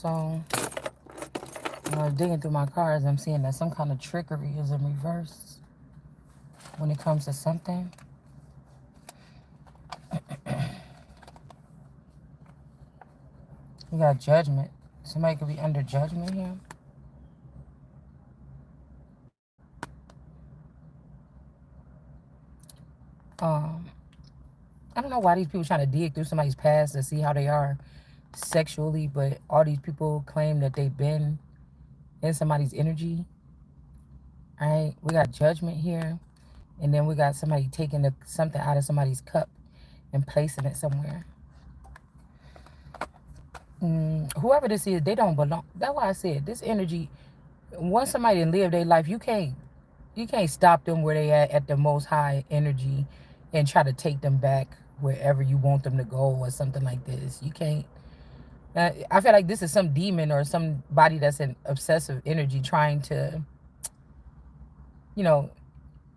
So when I was digging through my cards, I'm seeing that some kind of trickery is in reverse when it comes to something. We got judgment. Somebody could be under judgment here. Um, I don't know why these people trying to dig through somebody's past to see how they are sexually, but all these people claim that they've been in somebody's energy. All right, we got judgment here, and then we got somebody taking something out of somebody's cup and placing it somewhere. Whoever this is, they don't belong. That's why I said this energy. Once somebody live their life, you can't stop them where they at the most high energy, and try to take them back wherever you want them to go or something like this. You can't. I feel like this is some demon or somebody that's in obsessive energy trying to, you know,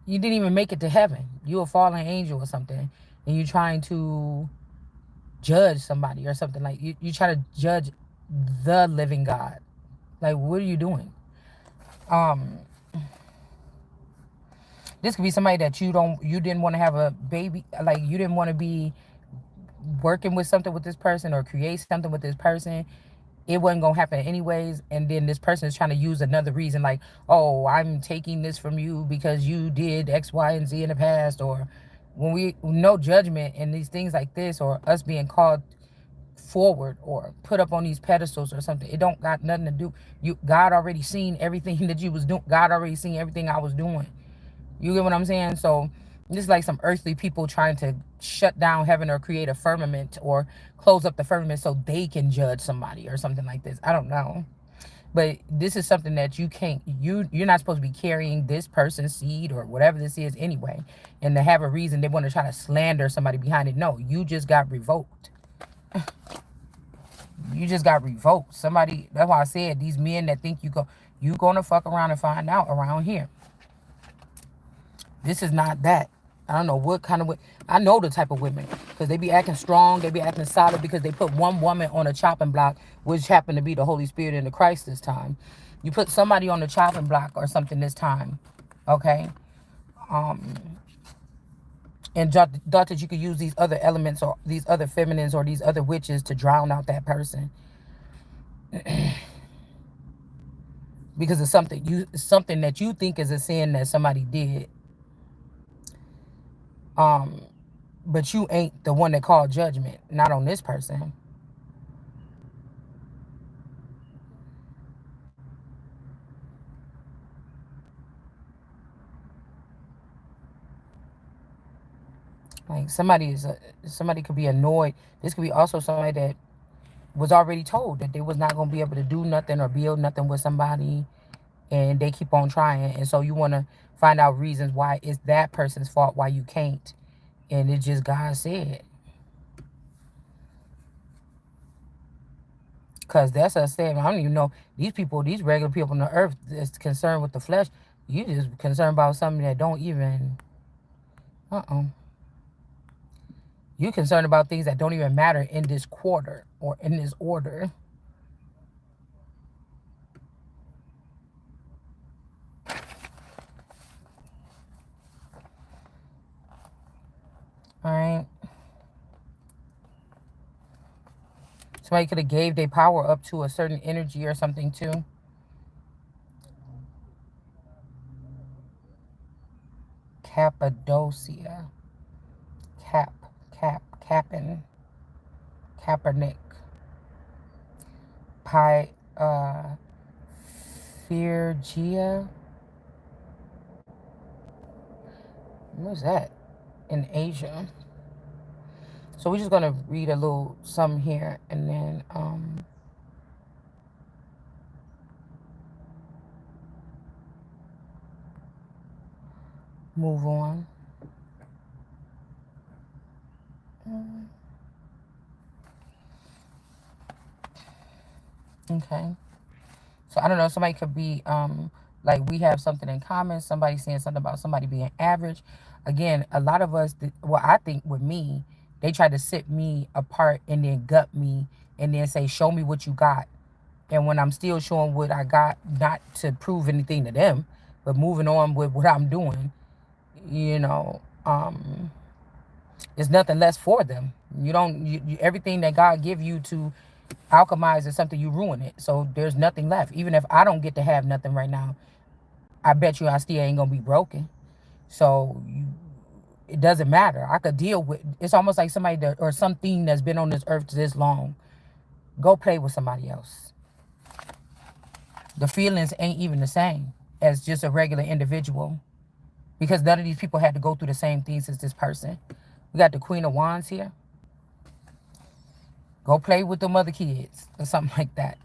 you didn't even make it to heaven. You a fallen angel or something, and you trying to judge somebody or something like you try to judge the living God. Like, what are you doing? Um, this could be somebody that you didn't want to have a baby, like you didn't want to be working with something with this person or create something with this person. It wasn't gonna happen anyways, and then this person is trying to use another reason, like, oh, I'm taking this from you because you did X, Y, and Z in the past. Or when we no judgment and these things like this, or us being called forward or put up on these pedestals or something, it don't got nothing to do. God already seen everything that you was doing. God already seen everything I was doing. You get what I'm saying? So this is like some earthly people trying to shut down heaven or create a firmament or close up the firmament so they can judge somebody or something like this. I don't know. But this is something that you can't, you're not supposed to be carrying this person's seed or whatever this is anyway. And to have a reason they want to try to slander somebody behind it. No, you just got revoked. You just got revoked. Somebody, that's why I said these men that think you gonna fuck around and find out around here. This is not that. I don't know what kind of. I know the type of women because they be acting strong. They be acting solid because they put one woman on a chopping block, which happened to be the Holy Spirit and the Christ this time. You put somebody on the chopping block or something this time, okay? Um, and thought that you could use these other elements or these other feminines or these other witches to drown out that person because of something that you think is a sin that somebody did. Um, but you ain't the one that called judgment, not on this person. Like somebody could be annoyed. This could be also somebody that was already told that they was not gonna be able to do nothing or build nothing with somebody, and they keep on trying. And so you want to find out reasons why it's that person's fault why you can't, and it's just God said. Cause that's us saying. I don't even know these people, these regular people on the earth that's concerned with the flesh. You just concerned about something that don't even. You concerned about things that don't even matter in this quarter or in this order. All right. Somebody could have gave their power up to a certain energy or something too. Cappadocia. Cappin. Kaepernick. Pi, Phrygia. What's that? In Asia. So we're just gonna read a little some here and then move on. Okay. So I don't know, somebody could be like we have something in common, somebody saying something about somebody being average. Again, a lot of us, well, I think with me, they try to sit me apart and then gut me and then say, show me what you got. And when I'm still showing what I got, not to prove anything to them, but moving on with what I'm doing, you know, it's nothing less for them. You don't, everything that God give you to alchemize is something, you ruin it. So there's nothing left. Even if I don't get to have nothing right now, I bet you I still ain't gonna be broken. So it doesn't matter. I could deal with. It's almost like somebody that, or something that's been on this earth this long. Go play with somebody else. The feelings ain't even the same as just a regular individual, because none of these people had to go through the same things as this person. We got the Queen of Wands here. Go play with them other kids or something like that.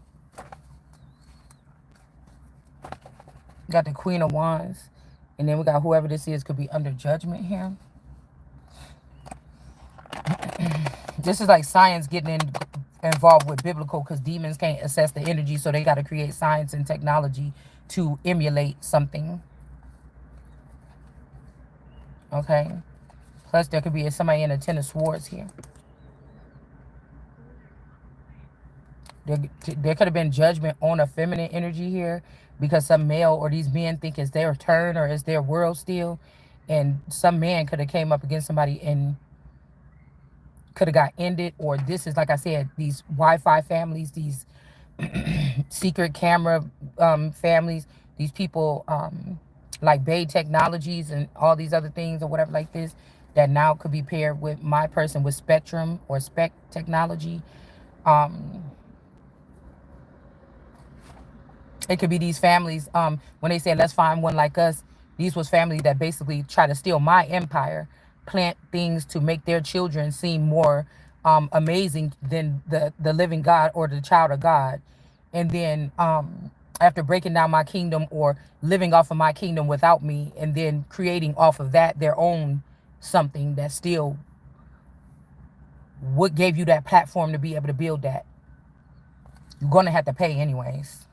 We got the Queen of Wands. And then we got whoever this is could be under judgment here. This is like science getting involved with biblical, because demons can't assess the energy, so they got to create science and technology to emulate something. Okay. Plus, there could be somebody in a Ten of Swords here. There could have been judgment on a feminine energy here, because some male or these men think it's their turn or it's their world still. And some man could have came up against somebody and could have got ended. Or this is, like I said, these Wi-Fi families, these secret camera families, these people like Bay Technologies and all these other things or whatever like this, that now could be paired with my person with Spectrum or Spec Technology. It could be these families, when they say let's find one like us, these was families that basically try to steal my empire, plant things to make their children seem more amazing than the living God or the child of God. And then after breaking down my kingdom or living off of my kingdom without me, and then creating off of that their own something that still, what gave you that platform to be able to build that? You're going to have to pay anyways.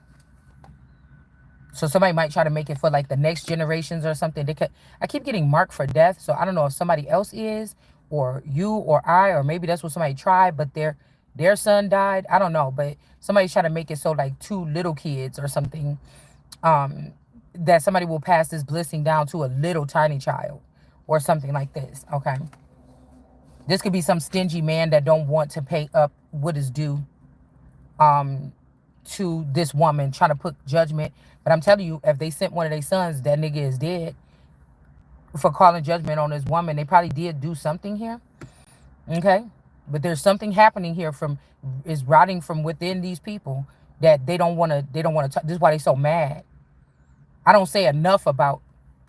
So somebody might try to make it for like the next generations or something. They could. I keep getting marked for death, so I don't know if somebody else is, or you, or I, or maybe that's what somebody tried, but their son died. I don't know, but somebody's trying to make it so like two little kids or something, that somebody will pass this blessing down to a little tiny child, or something like this. Okay, this could be some stingy man that don't want to pay up what is due. To this woman, trying to put judgment. But I'm telling you, if they sent one of their sons, that nigga is dead for calling judgment on this woman. They probably did do something here. Okay. But there's something happening here is rotting from within these people, that they don't want to this is why they so mad. I don't say enough about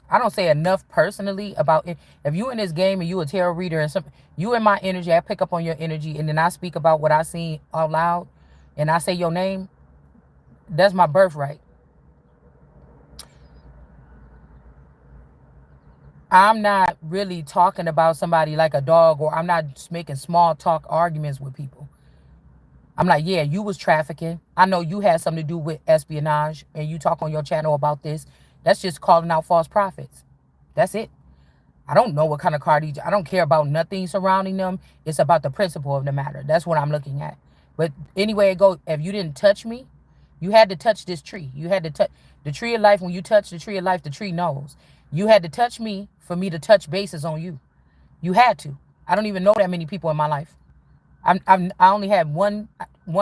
I don't say enough personally about it. If you in this game and you a tarot reader and something, you in my energy, I pick up on your energy, and then I speak about what I seen out loud, and I say your name, that's my birthright. I'm not really talking about somebody like a dog, or I'm not just making small talk arguments with people. I'm like, yeah, you was trafficking. I know you had something to do with espionage, and you talk on your channel about this. That's just calling out false prophets. That's it. I don't know what kind of card I don't care about nothing surrounding them. It's about the principle of the matter. That's what I'm looking at. But anyway it goes, if you didn't touch me, you had to touch this tree. You had to touch the tree of life. When you touch the tree of life, the tree knows. You had to touch me for me to touch bases on you. You had to. I don't even know that many people in my life. I only had one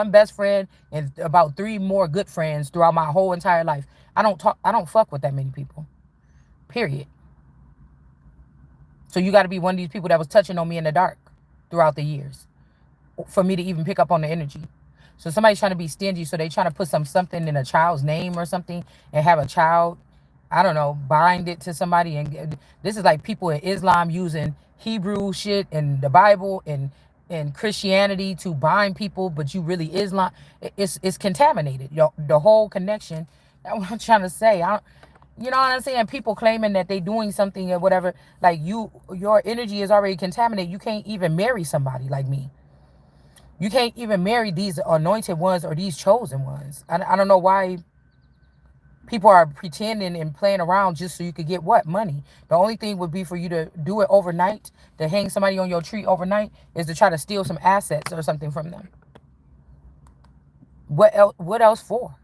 best friend and about three more good friends throughout my whole entire life. I don't fuck with that many people. Period. So you got to be one of these people that was touching on me in the dark throughout the years for me to even pick up on the energy. So somebody's trying to be stingy, so they trying to put something in a child's name or something, and have a child, I don't know, bind it to somebody. And this is like people in Islam using Hebrew shit and the Bible and Christianity to bind people, but you really Islam. It's contaminated. The whole connection. That's what I'm trying to say. You know what I'm saying? People claiming that they doing something or whatever. Like your energy is already contaminated. You can't even marry somebody like me. You can't even marry these anointed ones or these chosen ones. I don't know why people are pretending and playing around just so you could get what? Money. The only thing would be for you to do it overnight, to hang somebody on your tree overnight, is to try to steal some assets or something from them. What else? What else for?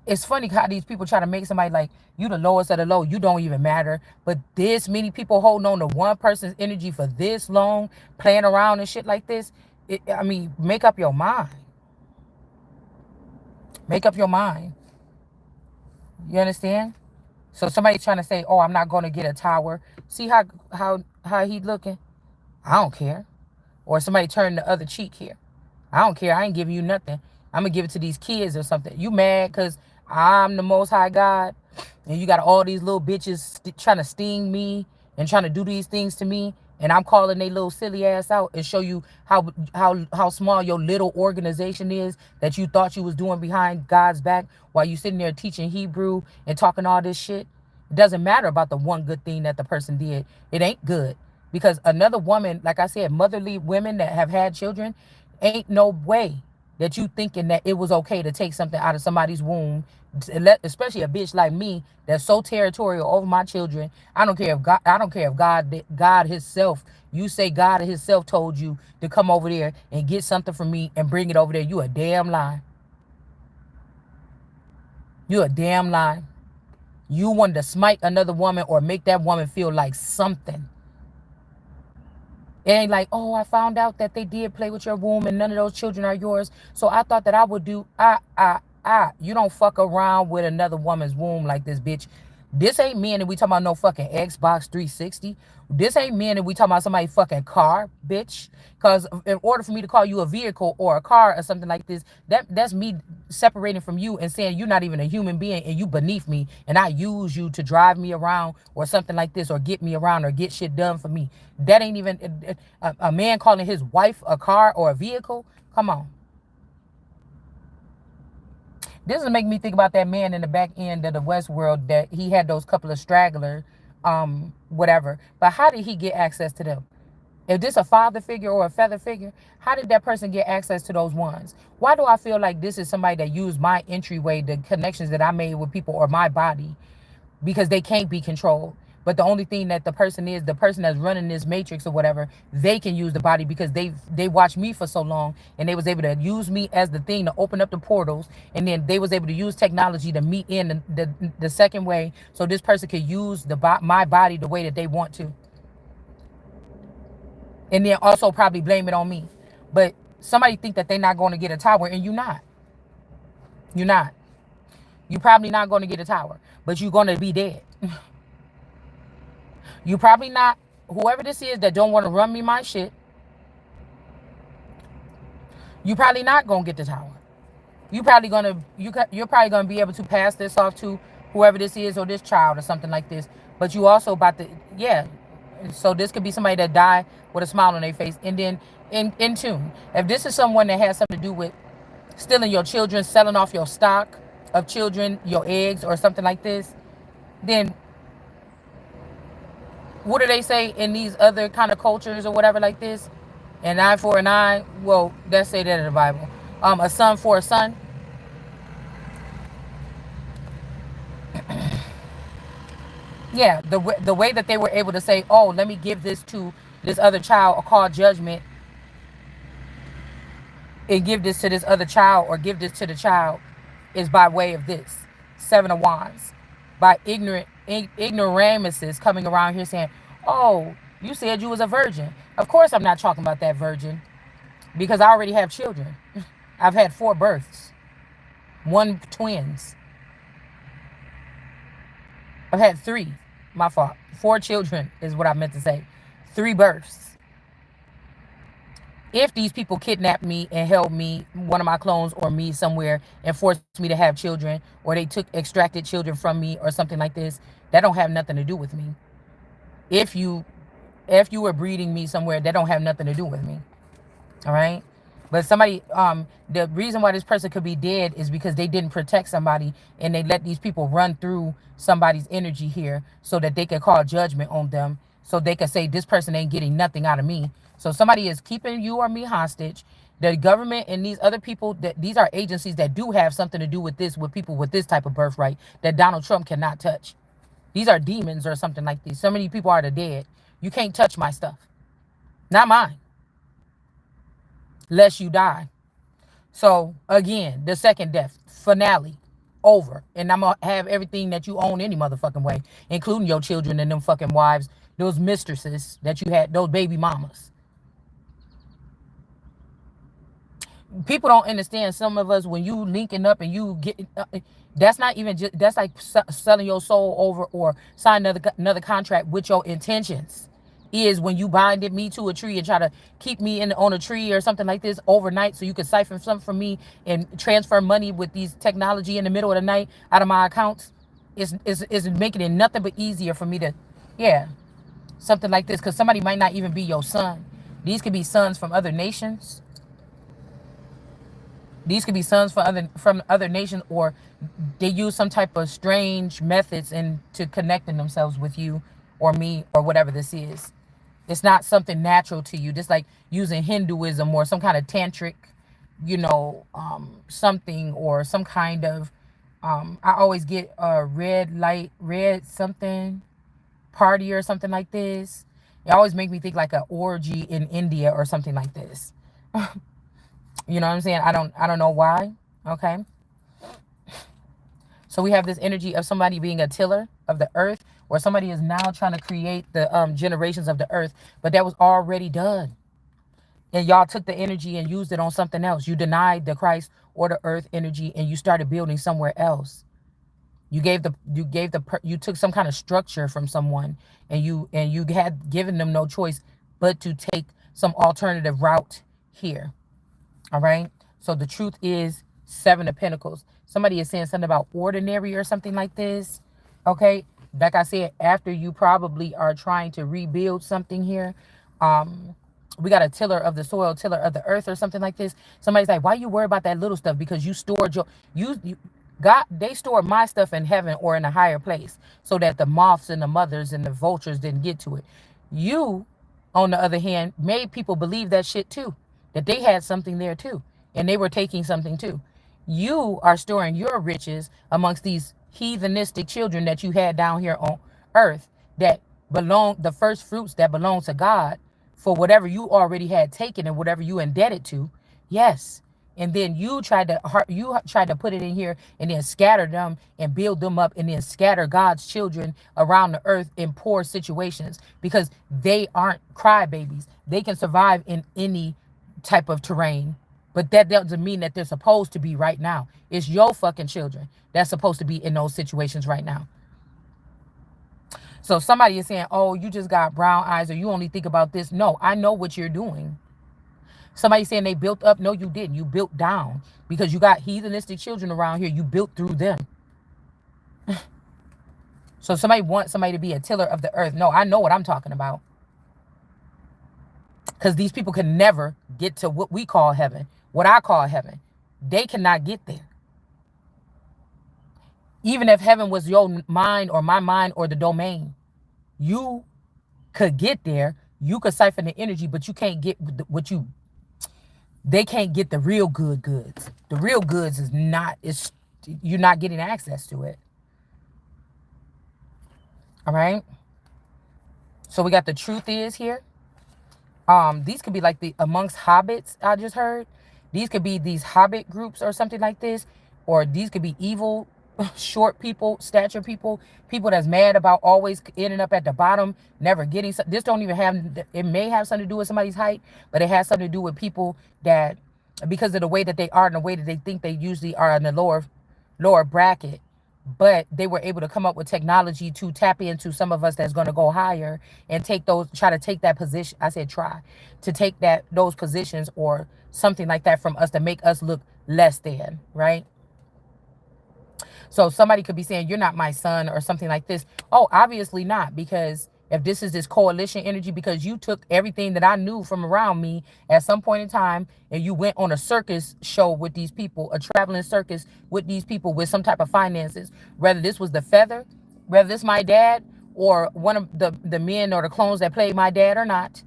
It's funny how these people try to make somebody like you the lowest of the low. You don't even matter. But this many people holding on to one person's energy for this long, playing around and shit like this. I mean, make up your mind. Make up your mind. You understand? So somebody trying to say, "Oh, I'm not going to get a tower." See how he looking? I don't care. Or somebody turn the other cheek here. I don't care. I ain't giving you nothing. I'm gonna give it to these kids or something. You mad because I'm the Most High God, and you got all these little bitches trying to sting me and trying to do these things to me, and I'm calling they little silly ass out and show you how small your little organization is that you thought you was doing behind God's back while you sitting there teaching Hebrew and talking all this shit. It doesn't matter about the one good thing that the person did. It ain't good. Because another woman, like I said, motherly women that have had children, ain't no way that you thinking that it was okay to take something out of somebody's womb, especially a bitch like me that's so territorial over my children. I don't care if God Himself, you say God Himself told you to come over there and get something from me and bring it over there. You a damn lie. You a damn lie. You wanted to smite another woman or make that woman feel like something. It ain't like, oh, I found out that they did play with your womb and none of those children are yours. So I thought that I would do, You don't fuck around with another woman's womb like this, bitch. This ain't men and we talking about no fucking Xbox 360. This ain't men and we talking about somebody fucking car, bitch. Because in order for me to call you a vehicle or a car or something like this, that's me separating from you and saying you're not even a human being and you beneath me and I use you to drive me around or something like this or get me around or get shit done for me. That ain't even a man calling his wife a car or a vehicle. Come on. This is making me think about that man in the back end of the West World that he had those couple of straggler, whatever. But how did he get access to them? If this a father figure or a feather figure, how did that person get access to those ones? Why do I feel like this is somebody that used my entryway, the connections that I made with people or my body, because they can't be controlled? But the only thing that the person that's running this matrix or whatever, they can use the body because they watched me for so long and they was able to use me as the thing to open up the portals, and then they was able to use technology to meet in the second way, so this person could use my body the way that they want to, and then also probably blame it on me. But somebody think that they're not going to get a tower, and you're not. You're not. You're probably not going to get a tower, but you're going to be dead. You probably not. Whoever this is that don't want to run me my shit, you probably not gonna get the tower. You're probably gonna be able to pass this off to whoever this is or this child or something like this. But you also about to, yeah. So this could be somebody that died with a smile on their face. And then in tune, if this is someone that has something to do with stealing your children, selling off your stock of children, your eggs or something like this, then what do they say in these other kind of cultures or whatever like this? An eye for an eye. Well, let's say that in the Bible. A son for a son. Yeah, the way that they were able to say, oh, let me give this to this other child or call judgment and give this to this other child or give this to the child is by way of this Seven of Wands, by ignoramuses coming around here saying, oh, you said you was a virgin. Of course I'm not talking about that virgin because I already have children. I've had 4 births, 1 twins. I've had 3. My fault. 4 children is what I meant to say. 3 births. If these people kidnapped me and held me, one of my clones or me somewhere, and forced me to have children, or they extracted children from me or something like this, that don't have nothing to do with me. If you were breeding me somewhere, that don't have nothing to do with me. All right. But somebody, the reason why this person could be dead is because they didn't protect somebody and they let these people run through somebody's energy here so that they could call judgment on them. So they could say this person ain't getting nothing out of me. So somebody is keeping you or me hostage. The government and these other people, that these are agencies that do have something to do with this, with people with this type of birthright that Donald Trump cannot touch. These are demons or something like this. So many people are the dead. You can't touch my stuff. Not mine. Lest you die. So again, the second death finale over, and I'm gonna have everything that you own any motherfucking way, including your children and them fucking wives, those mistresses that you had, those baby mamas. People don't understand. Some of us, when you linking up and you get, that's not even just, that's like selling your soul over or sign another contract with your intentions. Is when you binded me to a tree and try to keep me in on a tree or something like this overnight so you can siphon something from me and transfer money with these technology in the middle of the night out of my accounts. Is making it nothing but easier for me to, yeah, something like this, because somebody might not even be your son. These could be sons from other nations. These could be sons from other nations, or they use some type of strange methods into connecting themselves with you or me or whatever this is. It's not something natural to you. Just like using Hinduism or some kind of tantric, something or some kind of. I always get a red something party or something like this. It always make me think like an orgy in India or something like this. You know what I'm saying? I don't know why. Okay. So we have this energy of somebody being a tiller of the earth, or somebody is now trying to create the generations of the earth, but that was already done. And y'all took the energy and used it on something else. You denied the Christ or the earth energy and you started building somewhere else. You took some kind of structure from someone, and you had given them no choice but to take some alternative route here. All right. So the truth is Seven of Pentacles. Somebody is saying something about ordinary or something like this. Okay. Like I said, after you probably are trying to rebuild something here. We got a tiller of the soil, tiller of the earth or something like this. Somebody's like, why you worry about that little stuff? Because you stored you God, they stored my stuff in heaven or in a higher place so that the moths and the mothers and the vultures didn't get to it. You, on the other hand, made people believe that shit too, that they had something there too, and they were taking something too. You are storing your riches amongst these heathenistic children that you had down here on earth that belong, the first fruits that belong to God for whatever you already had taken and whatever you indebted to. Yes. And then you tried to put it in here and then scatter them and build them up and then scatter God's children around the earth in poor situations because they aren't crybabies. They can survive in any type of terrain. But that doesn't mean that they're supposed to be right now. It's your fucking children that's supposed to be in those situations right now. So somebody is saying, oh, you just got brown eyes or you only think about this. No, I know what you're doing. Somebody saying they built up. No, you didn't. You built down because you got heathenistic children around here. You built through them. So somebody wants somebody to be a tiller of the earth. No, I know what I'm talking about. Because these people can never get to what we call heaven, what I call heaven. They cannot get there. Even if heaven was your mind or my mind or the domain, you could get there. You could siphon the energy, but you can't get what you. They can't get the real goods. The real goods is you're not getting access to it. All right. So we got the truth is here. These could be like the amongst hobbits I just heard. These could be these hobbit groups or something like this, or these could be evil, short people, stature people, people that's mad about always ending up at the bottom, never getting. This don't even have. It may have something to do with somebody's height, but it has something to do with people that, because of the way that they are and the way that they think they usually are in the lower bracket, but they were able to come up with technology to tap into some of us that's going to go higher and try to take that position. I said try to take those positions or something like that from us to make us look less than, right? So somebody could be saying, you're not my son or something like this. Oh, obviously not, because if this is this coalition energy, because you took everything that I knew from around me at some point in time and you went on a circus show with these people, a traveling circus with these people with some type of finances, whether this was the feather, whether this my dad or one of the men or the clones that played my dad or not.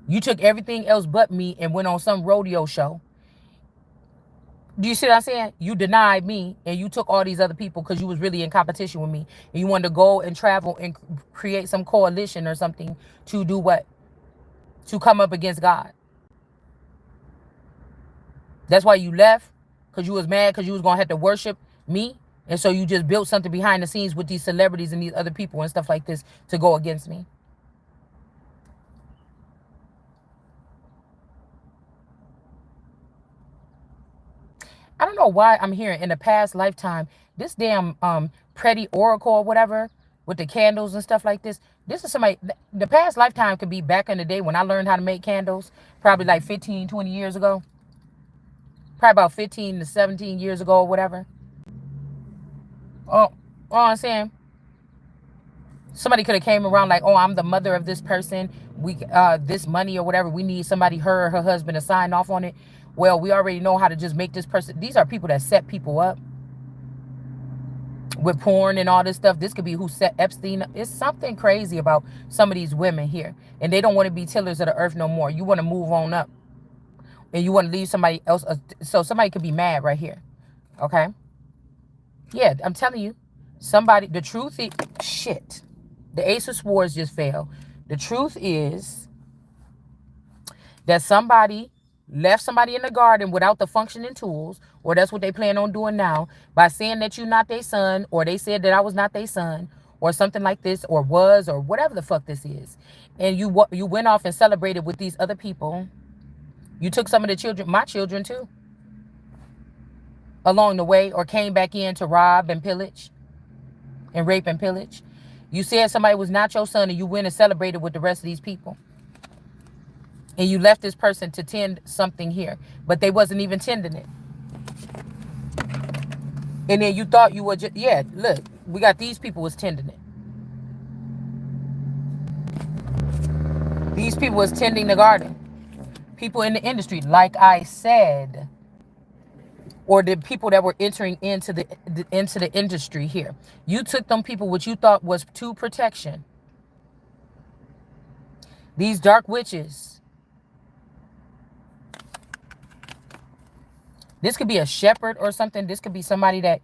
You took everything else but me and went on some rodeo show. Do you see what I'm saying? You denied me and you took all these other people because you was really in competition with me. And you wanted to go and travel and create some coalition or something to do what? To come up against God. That's why you left, because you was mad because you was going to have to worship me. And so you just built something behind the scenes with these celebrities and these other people and stuff like this to go against me. I don't know why I'm hearing in the past lifetime, this damn pretty oracle or whatever with the candles and stuff like this. This is somebody, the past lifetime could be back in the day when I learned how to make candles, probably like 15, 20 years ago. Probably about 15 to 17 years ago or whatever. Oh, I'm saying? Somebody could have came around like, oh, I'm the mother of this person. We this money or whatever. We need somebody, her or her husband, to sign off on it. Well, we already know how to just make this person. These are people that set people up with porn and all this stuff. This could be who set Epstein up. It's something crazy about some of these women here. And they don't want to be tillers of the earth no more. You want to move on up. And you want to leave somebody else. So somebody could be mad right here. Okay? Yeah, I'm telling you. Somebody, the truth is, shit. The Ace of Swords just fell. The truth is that somebody left somebody in the garden without the functioning tools, or that's what they plan on doing now, by saying that you're not their son, or they said that I was not their son, or something like this, or was, or whatever the fuck this is. And you went off and celebrated with these other people. You took some of the children, my children too, along the way, or came back in to rob and pillage and rape and pillage. You said somebody was not your son and you went and celebrated with the rest of these people. And you left this person to tend something here, but they wasn't even tending it. And then you thought you were just, yeah, look, we got these people was tending it. These people was tending the garden. People in the industry, like I said, or the people that were entering into the industry here. You took them people which you thought was to protection. These dark witches. This could be a shepherd or something. This could be somebody that,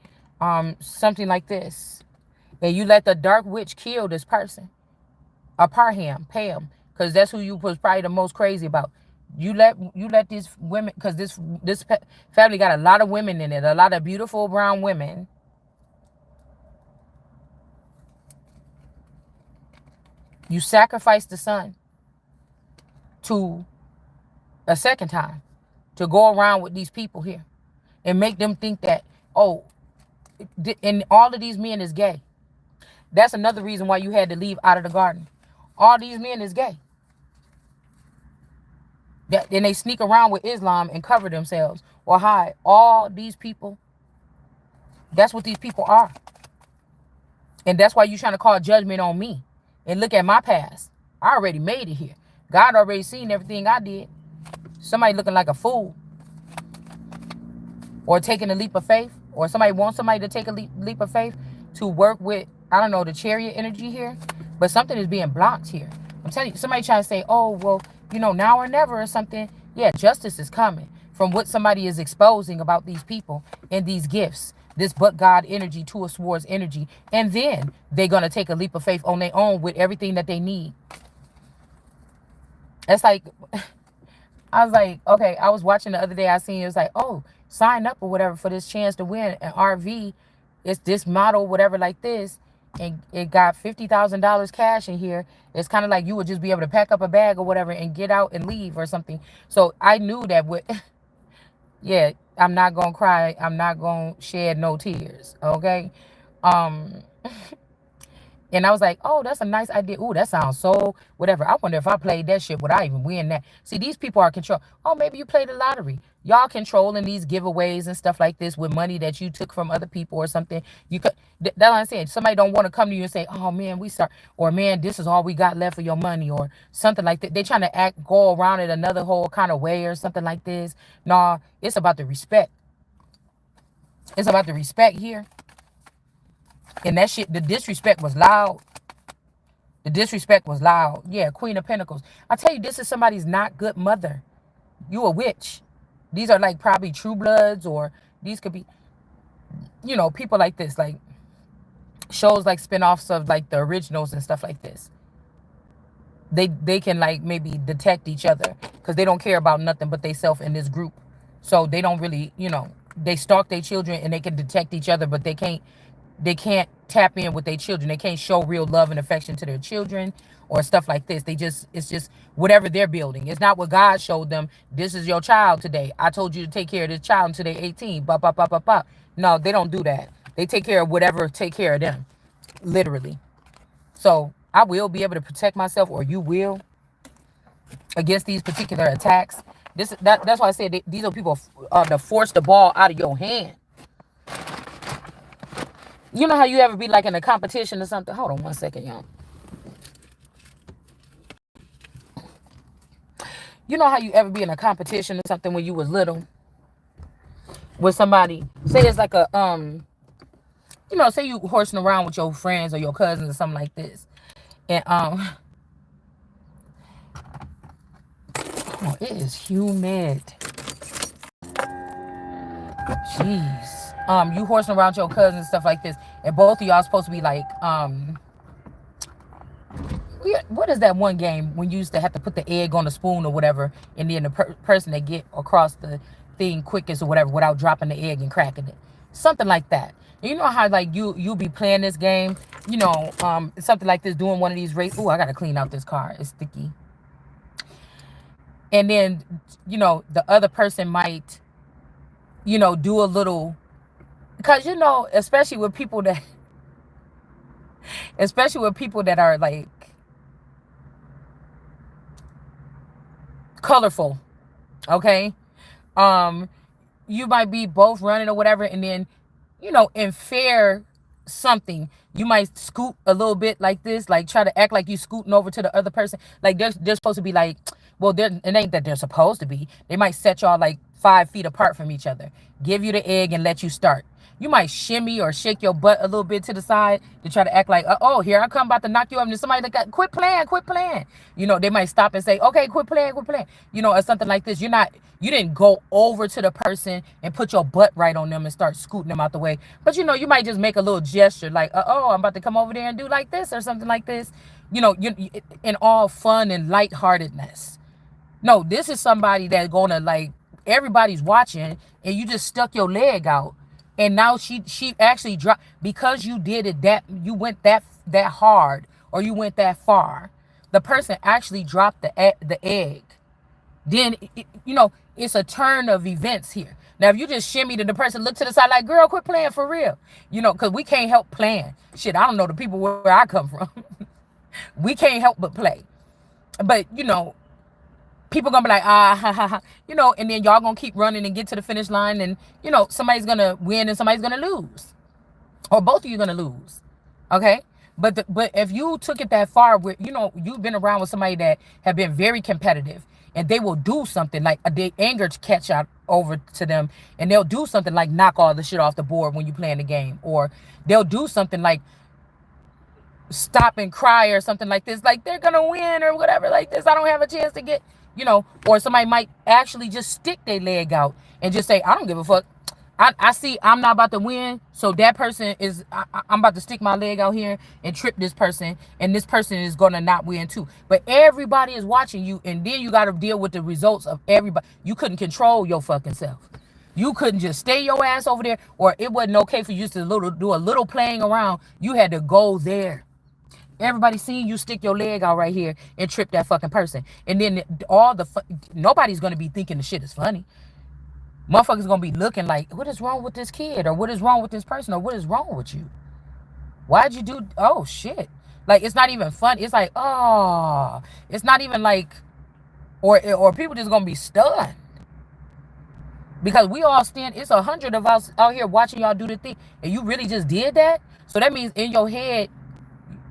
something like this. And you let the dark witch kill this person. Or pay him. Because that's who you was probably the most crazy about. You let these women, because this family got a lot of women in it. A lot of beautiful brown women. You sacrificed the son to a second time to go around with these people here and make them think that, oh, and all of these men is gay. That's another reason why you had to leave out of the garden. All these men is gay. Then they sneak around with Islam and cover themselves or hide. All these people, that's what these people are. And that's why you're trying to call judgment on me. And look at my past. I already made it here. God already seen everything I did. Somebody looking like a fool. Or taking a leap of faith. Or somebody wants somebody to take a leap of faith to work with, I don't know, the chariot energy here. But something is being blocked here. I'm telling you, somebody trying to say, oh, well, you know, now or never or something. Yeah, justice is coming from what somebody is exposing about these people and these gifts. This but God energy, Two of Swords energy. And then they're going to take a leap of faith on their own with everything that they need. It's like, I was like, okay, I was watching the other day. I seen it was like, oh, sign up or whatever for this chance to win an RV. It's this model, whatever like this. And it got $50,000 cash in here. It's kind of like you would just be able to pack up a bag or whatever and get out and leave or something. So I knew that with, yeah, I'm not going to cry. I'm not going to shed no tears. Okay. And I was like, oh, that's a nice idea. Ooh, that sounds so whatever. I wonder if I played that shit, would I even win that? See, these people are control. Oh, maybe you played the lottery. Y'all controlling these giveaways and stuff like this with money that you took from other people or something. You could, that's what I'm saying. Somebody don't want to come to you and say, oh man, or man, this is all we got left for your money or something like that. They trying to go around it another whole kind of way or something like this. No, it's about the respect. It's about the respect here. And that shit, the disrespect was loud. The disrespect was loud. Yeah, Queen of Pentacles. I tell you, this is somebody's not good mother. You a witch. These are like probably true bloods, or these could be, you know, people like this, like shows like spinoffs of like the originals and stuff like this. They can like maybe detect each other because they don't care about nothing but they self in this group. So they don't really, they stalk their children and they can detect each other, but they can't tap in with their children. They can't show real love and affection to their children or stuff like this. It's just whatever they're building. It's not what God showed them. This is your child today. I told you to take care of this child until they're 18. Bop, bop, bop, bop, bop. No, they don't do that. They take care of whatever take care of them, literally. So I will be able to protect myself, or you will, against these particular attacks. That's why I said these are people to force the ball out of your hand. You know how you ever be like in a competition or something? Hold on one second, y'all. You know how you ever be in a competition or something when you was little with somebody? Say it's like a say you horsing around with your friends or your cousins or something like this, and oh, it is humid. Jeez. You horsing around your cousins and stuff like this, and both of y'all supposed to be like, what is that one game when you used to have to put the egg on the spoon or whatever, and then the person that get across the thing quickest or whatever without dropping the egg and cracking it, something like that. And you know how like you be playing this game, something like this, doing one of these races. Oh, I gotta clean out this car; it's sticky. And then the other person might do a little, because especially with people that are like colorful, okay, you might be both running or whatever, and then in fair something, you might scoot a little bit like this, like try to act like you scooting over to the other person, like they're supposed to be like, well, it ain't that they're supposed to be. They might set y'all like 5 feet apart from each other, give you the egg and let you start. You might shimmy or shake your butt a little bit to the side to try to act like, oh, here I come, about to knock you up. And somebody like, quit playing. They might stop and say, okay, quit playing. Or something like this. You didn't go over to the person and put your butt right on them and start scooting them out the way. But, you might just make a little gesture like, oh, I'm about to come over there and do like this or something like this. In all fun and lightheartedness. No, this is somebody that's gonna like, everybody's watching and you just stuck your leg out, and now she actually dropped because you did it, that you went that hard, or you went that far. The person actually dropped the egg. Then it's a turn of events here. Now if you just shimmy to the person, look to the side like, girl, quit playing for real. Because we can't help playing. Shit, I don't know the people where I come from. We can't help but play. But people gonna be like, ha, ha, ha, and then y'all gonna keep running and get to the finish line, and somebody's gonna win and somebody's gonna lose, or both of you gonna lose. Okay, but if you took it that far, where you've been around with somebody that have been very competitive, and they will do something like the anger to catch out over to them, and they'll do something like knock all the shit off the board when you playing the game, or they'll do something like stop and cry or something like this, like they're gonna win or whatever like this, I don't have a chance to get, or somebody might actually just stick their leg out and just say, I don't give a fuck. I see I'm not about to win, so that person is, I'm about to stick my leg out here and trip this person, and this person is gonna not win too. But everybody is watching you, and then you got to deal with the results of everybody. You couldn't control your fucking self. You couldn't just stay your ass over there, or it wasn't okay for you to do a little playing around. You had to go there. Everybody seen you stick your leg out right here and trip that fucking person. And then nobody's going to be thinking the shit is funny. Motherfuckers going to be looking like, what is wrong with this kid? Or what is wrong with this person? Or what is wrong with you? Why'd you do? Oh, shit. Like, it's not even fun. It's like, oh. It's not even like, or people just going to be stunned. Because we all stand, it's 100 of us out here watching y'all do the thing. And you really just did that? So that means in your head,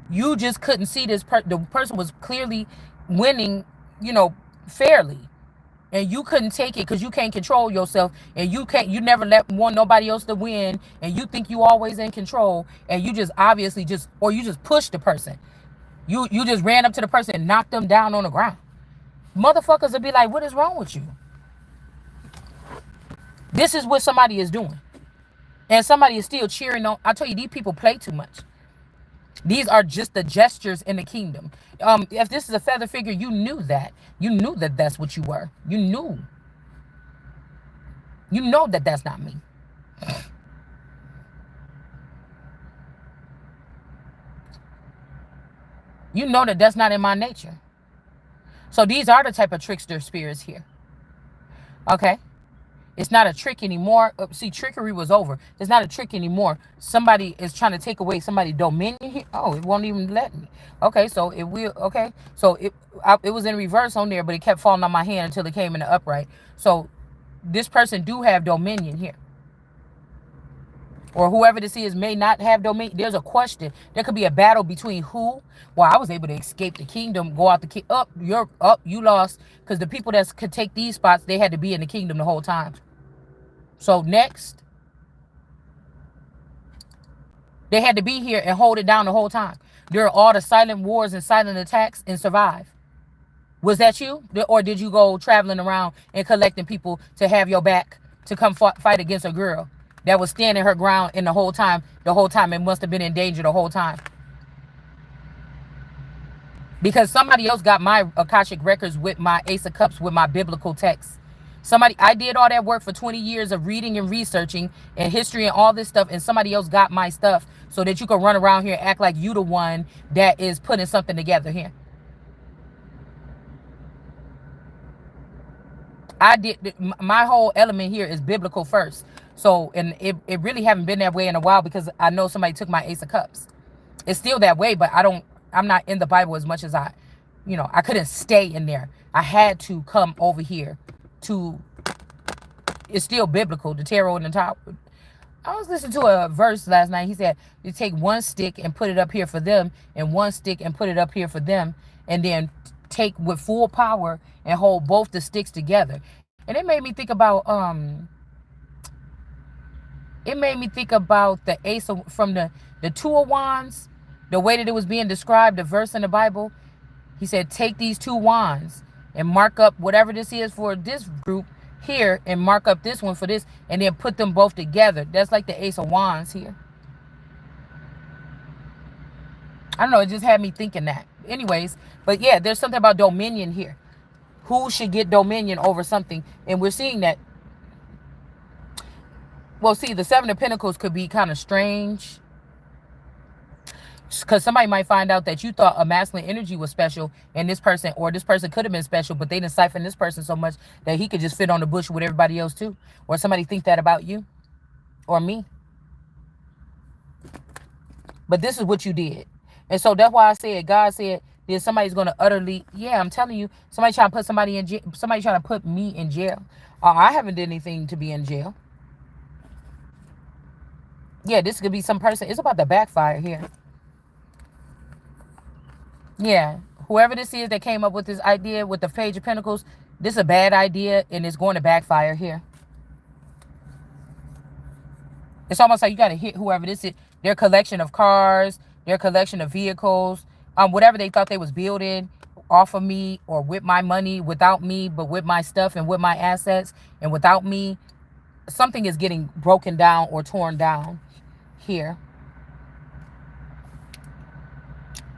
you just couldn't see the person was clearly winning, fairly. And you couldn't take it because you can't control yourself, and you never want nobody else to win, and you think you always in control, and you just obviously or you just pushed the person. You just ran up to the person and knocked them down on the ground. Motherfuckers would be like, what is wrong with you? This is what somebody is doing. And somebody is still cheering on. I tell you, these people play too much. These are just the gestures in the kingdom. If this is a feather figure, you knew that. You knew that that's what you were. You knew. You know that that's not me. You know that that's not in my nature. So these are the type of trickster spirits here. Okay? It's not a trick anymore. See, trickery was over. It's not a trick anymore. Somebody is trying to take away somebody's dominion here. Oh, it won't even let me. Okay, so it will. Okay, so it was in reverse on there, but it kept falling on my hand until it came in the upright. So this person do have dominion here, or whoever this is may not have dominion. There's a question. There could be a battle between who. Well, I was able to escape the kingdom, go out the up. You're up. You lost because the people that could take these spots, they had to be in the kingdom the whole time. So next, they had to be here and hold it down the whole time. There are all the silent wars and silent attacks and survive. Was that you? Or did you go traveling around and collecting people to have your back to come fight against a girl that was standing her ground in the whole time? The whole time it must have been in danger the whole time. Because somebody else got my Akashic records with my Ace of Cups with my biblical text. I did all that work for 20 years of reading and researching and history and all this stuff, and somebody else got my stuff so that you can run around here and act like you the one that is putting something together here. I did, my whole element here is biblical first. So, and it really haven't been that way in a while because I know somebody took my Ace of Cups. It's still that way, but I'm not in the Bible as much as I couldn't stay in there. I had to come over here to, it's still biblical, the tarot and the top. I was listening to a verse last night. He said, you take one stick and put it up here for them, and one stick and put it up here for them, and then take with full power and hold both the sticks together. And it made me think about the ace of, from the two of wands, the way that it was being described, the verse in the Bible. He said, take these two wands and mark up whatever this is for this group here, and mark up this one for this, and then put them both together. That's like the Ace of Wands here. I don't know, it just had me thinking that. Anyways, but yeah, there's something about dominion here. Who should get dominion over something? And we're seeing that. Well, see, the Seven of Pentacles could be kind of strange, because somebody might find out that you thought a masculine energy was special, and this person could have been special, but they didn't siphon this person so much that he could just fit on the bush with everybody else too. Or somebody think that about you or me. But this is what you did. And so that's why I said, God said, then somebody's going to utterly, yeah, I'm telling you, somebody trying to put somebody in jail, somebody trying to put me in jail. I haven't done anything to be in jail. Yeah, this could be some person. It's about the backfire here. Yeah, whoever this is that came up with this idea with the Page of Pentacles, this is a bad idea, and it's going to backfire here. It's almost like you got to hit whoever this is. Their collection of cars, their collection of vehicles, whatever they thought they was building off of me or with my money, without me, but with my stuff and with my assets and without me, something is getting broken down or torn down here.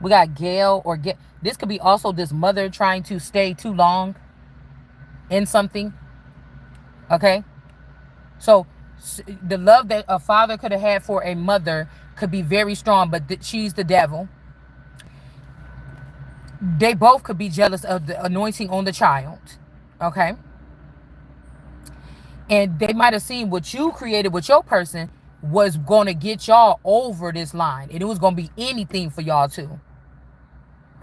We got Gail or get. This could be also this mother trying to stay too long in something. Okay. So the love that a father could have had for a mother could be very strong, but she's the devil. They both could be jealous of the anointing on the child. Okay. And they might have seen what you created with your person was going to get y'all over this line. And it was going to be anything for y'all too.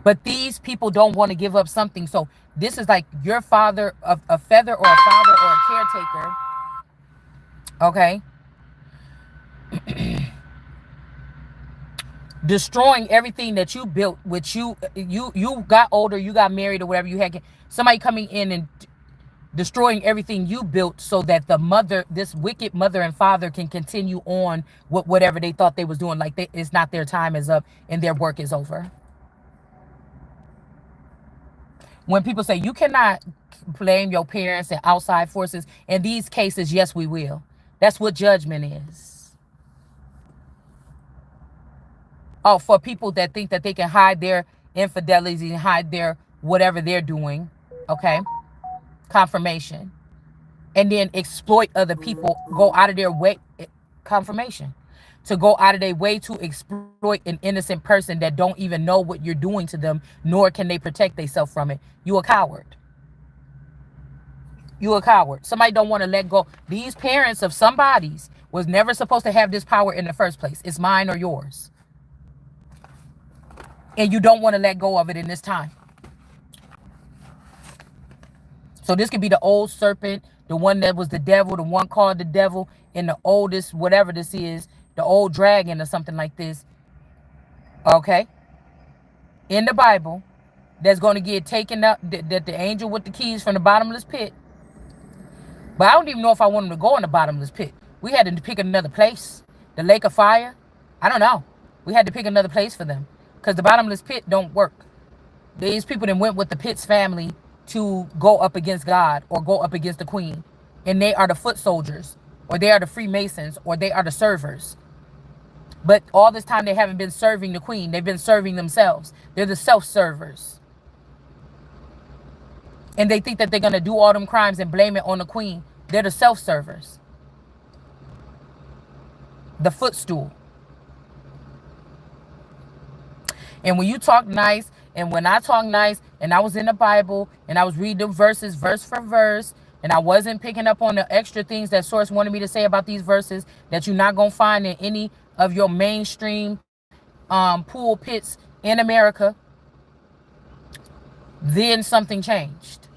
But these people don't want to give up something. So this is like your father, a feather or a father or a caretaker. Okay. Destroying everything that you built, which you got older, you got married or whatever you had. Somebody coming in and destroying everything you built so that the mother, this wicked mother and father, can continue on with whatever they thought they was doing. Like it's not their time is up and their work is over. When people say you cannot blame your parents and outside forces, in these cases, yes, we will. That's what judgment is. Oh, for people that think that they can hide their infidelity and hide their whatever they're doing. Okay. Confirmation. and then exploit other people, go out of their way, confirmation, to go out of their way to exploit an innocent person that don't even know what you're doing to them, nor can they protect themselves from it. You a coward. You a coward. Somebody don't want to let go. These parents of somebody's was never supposed to have this power in the first place. It's mine or yours. And you don't want to let go of it in this time. So this could be the old serpent, the one that was the devil, the one called the devil, and the oldest, whatever this is, the old dragon or something like this. Okay? In the Bible, that's going to get taken up, that the angel with the keys from the bottomless pit. But I don't even know if I want them to go in the bottomless pit. We had to pick another place. The lake of fire. I don't know. We had to pick another place for them. Because the bottomless pit don't work. These people that went with the Pitts family to go up against God or go up against the queen. And they are the foot soldiers. Or they are the Freemasons. Or they are the servers. But all this time they haven't been serving the queen. They've been serving themselves. They're the self-servers. And they think that they're going to do all them crimes and blame it on the queen. They're the self-servers. The footstool. And when you talk nice, and when I talk nice, and I was in the Bible, and I was reading the verses verse for verse, and I wasn't picking up on the extra things that Source wanted me to say about these verses that you're not going to find in any of your mainstream pulpits in America, then something changed.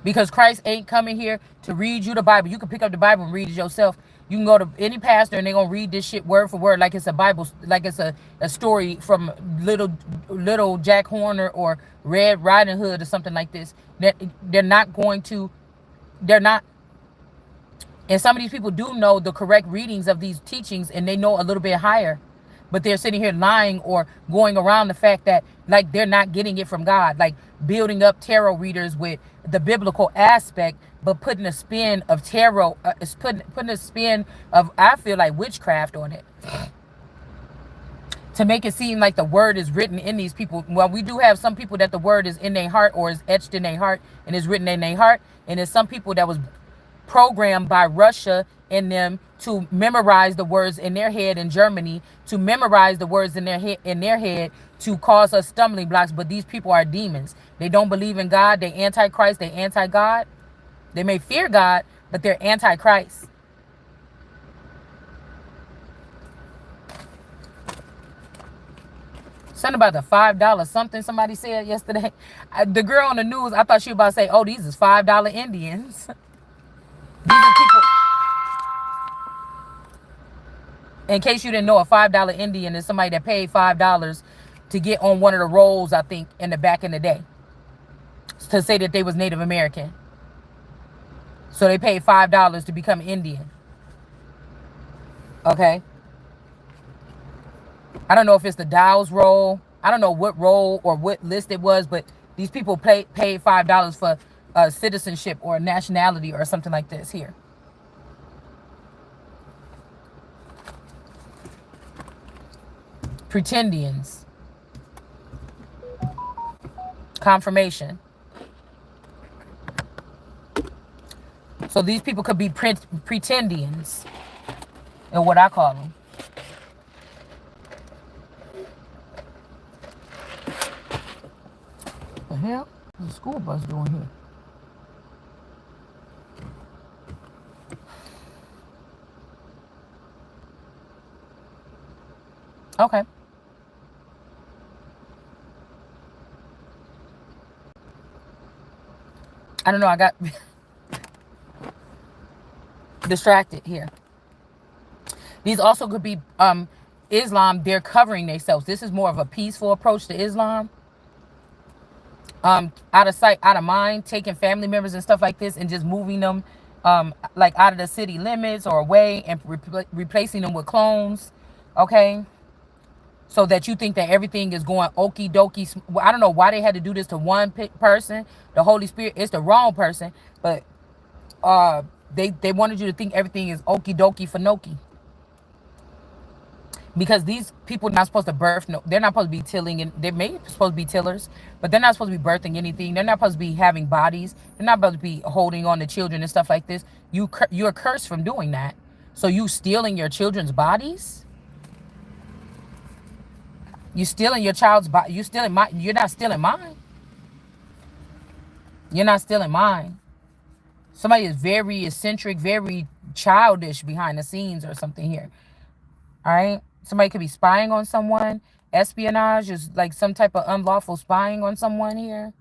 Because Christ ain't coming here to read you the Bible. You can pick up the Bible and read it yourself. You can go to any pastor and they're going to read this shit word for word like it's a Bible, like it's a story from little Jack Horner or Red Riding Hood or something like this. They're not going to, they're not. And some of these people do know the correct readings of these teachings and they know a little bit higher. But they're sitting here lying or going around the fact that like they're not getting it from God. Like building up tarot readers with the biblical aspect, but putting a spin of tarot, putting a spin of, I feel like, witchcraft on it. To make it seem like the word is written in these people. Well, we do have some people that the word is in their heart or is etched in their heart and is written in their heart. And there's some people that was programmed by Russia and them to memorize the words in their head in Germany, to memorize the words in their head to cause us stumbling blocks. But these people are demons. They don't believe in God. They anti-Christ. They anti-God. They may fear God, but they're anti-Christ. Something about the $5 something somebody said yesterday. The girl on the news, I thought she was about to say, oh, these is $5 Indians. These are people. In case you didn't know, a $5 Indian is somebody that paid $5 to get on one of the rolls, I think, in the back in the day. To say that they was Native American. So they paid $5 to become Indian. Okay. I don't know if it's the Dow's roll. I don't know what roll or what list it was, but these people paid $5 for citizenship or nationality or something like this here. Pretendians. Confirmation. So these people could be pretendians, and what I call them. The hell is the school bus doing here? Okay. I don't know. I got distracted here. These also could be Islam. They're covering themselves. This is more of a peaceful approach to Islam. Out of sight, out of mind, taking family members and stuff like this and just moving them like out of the city limits or away and replacing them with clones. Okay. So that you think that everything is going okie dokie. I don't know why they had to do this to one person. The Holy Spirit, it's the wrong person. But they wanted you to think everything is okie dokie for Noki. because these people not supposed to birth. No, they're not supposed to be tilling, and they may supposed to be tillers, but they're not supposed to be birthing anything. They're not supposed to be having bodies. They're not supposed to be holding on to children and stuff like this. You're cursed from doing that. So you stealing your children's bodies. You stealing your child's body. You stealing my. You're not stealing mine. You're not stealing mine. Somebody is very eccentric, very childish behind the scenes or something here. All right. Somebody could be spying on someone. Espionage is like some type of unlawful spying on someone here.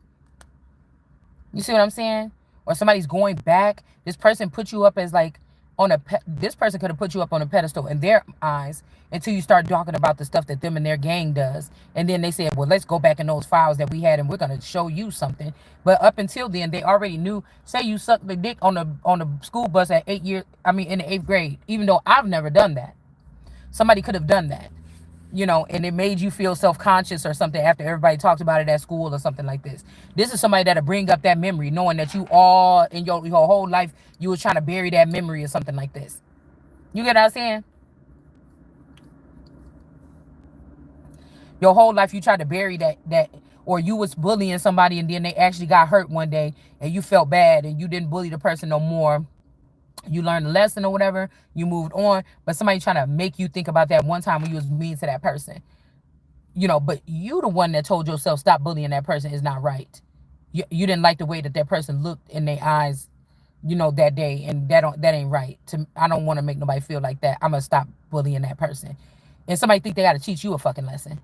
You see what I'm saying? Or somebody's going back. This person put you up as like on a this person could have put you up on a pedestal in their eyes until you start talking about the stuff that them and their gang does. And then they said, well, let's go back in those files that we had and we're going to show you something. But up until then, they already knew. Say you sucked the dick on the school bus at 8 years, I mean in the 8th grade, even though I've never done that. Somebody could have done that, and it made you feel self-conscious or something after everybody talked about it at school or something like this. This is somebody that'll bring up that memory, knowing that you all in your whole life, you was trying to bury that memory or something like this. You get what I'm saying? Your whole life you tried to bury that, or you was bullying somebody and then they actually got hurt one day and you felt bad and you didn't bully the person no more. You learned a lesson or whatever, you moved on, but somebody trying to make you think about that one time when you was mean to that person. But you the one that told yourself stop bullying that person is not right. You didn't like the way that person looked in their eyes, that day, and that ain't right. I don't want to make nobody feel like that. I'm gonna stop bullying that person. And somebody think they gotta teach you a fucking lesson.